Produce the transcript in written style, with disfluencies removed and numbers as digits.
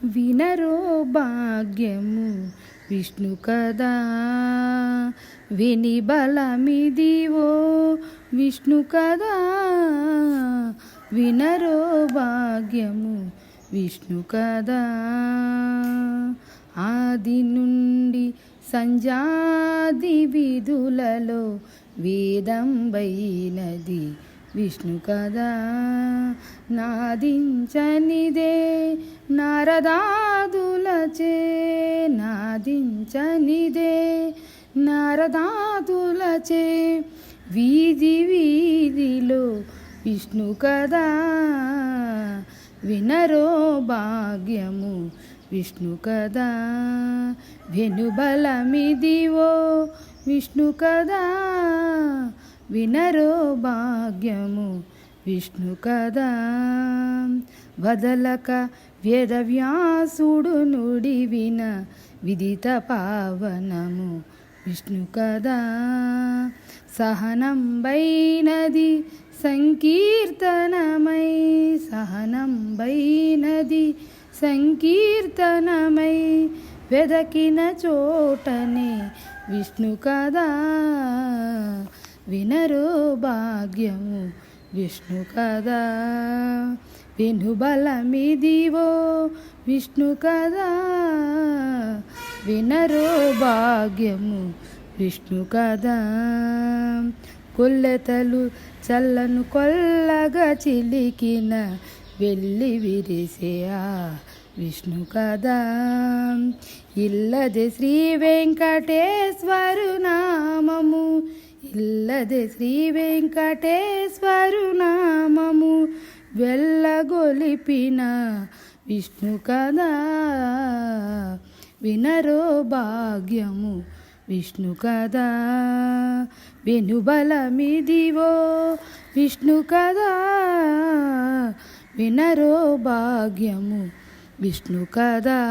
వినరో భాగ్యము విష్ణు కదా, విని బలమిదివో విష్ణు కదా. వినరో భాగ్యము విష్ణు కదా. ఆది నుండి సంజాది విధులలో వేదంబైనది విష్ణు కదా. నాదించనిదే నారదాదులచే, నాదించనిదే నారదాదులచే వీధి వీధిలో విష్ణు కదా. వినరో భాగ్యము విష్ణు కదా. వెనుబలమిదివో విష్ణు కదా. వినరో భాగ్యము విష్ణు కదా. వదలక వేదవ్యాసుడు నుడివిన విదిత పావనము విష్ణు కదా. సహనంబైనది సంకీర్తనమై, సహనంబైనది సంకీర్తనమై వెదకిన చోటనే విష్ణు కదా. వినరో భాగ్యము విష్ణు కదా. వెనుబలమిదివో విష్ణు కదా. వినరో భాగ్యము విష్ణు కదా. కొల్లెతలు చల్లను కొల్లగా చిలికిన వెళ్ళి విరిసే ఆ విష్ణు కదా. ఇల్లదే శ్రీ వెంకటేశ్వరు నామము, ఇల్లదే శ్రీ వెంకటేశ్వరు నామము వెళ్ళగొలిపిన విష్ణు కదా. వినరో భాగ్యము విష్ణు కదా. వెనుబలమిదివో విష్ణు కదా. వినరో భాగ్యము విష్ణు కదా.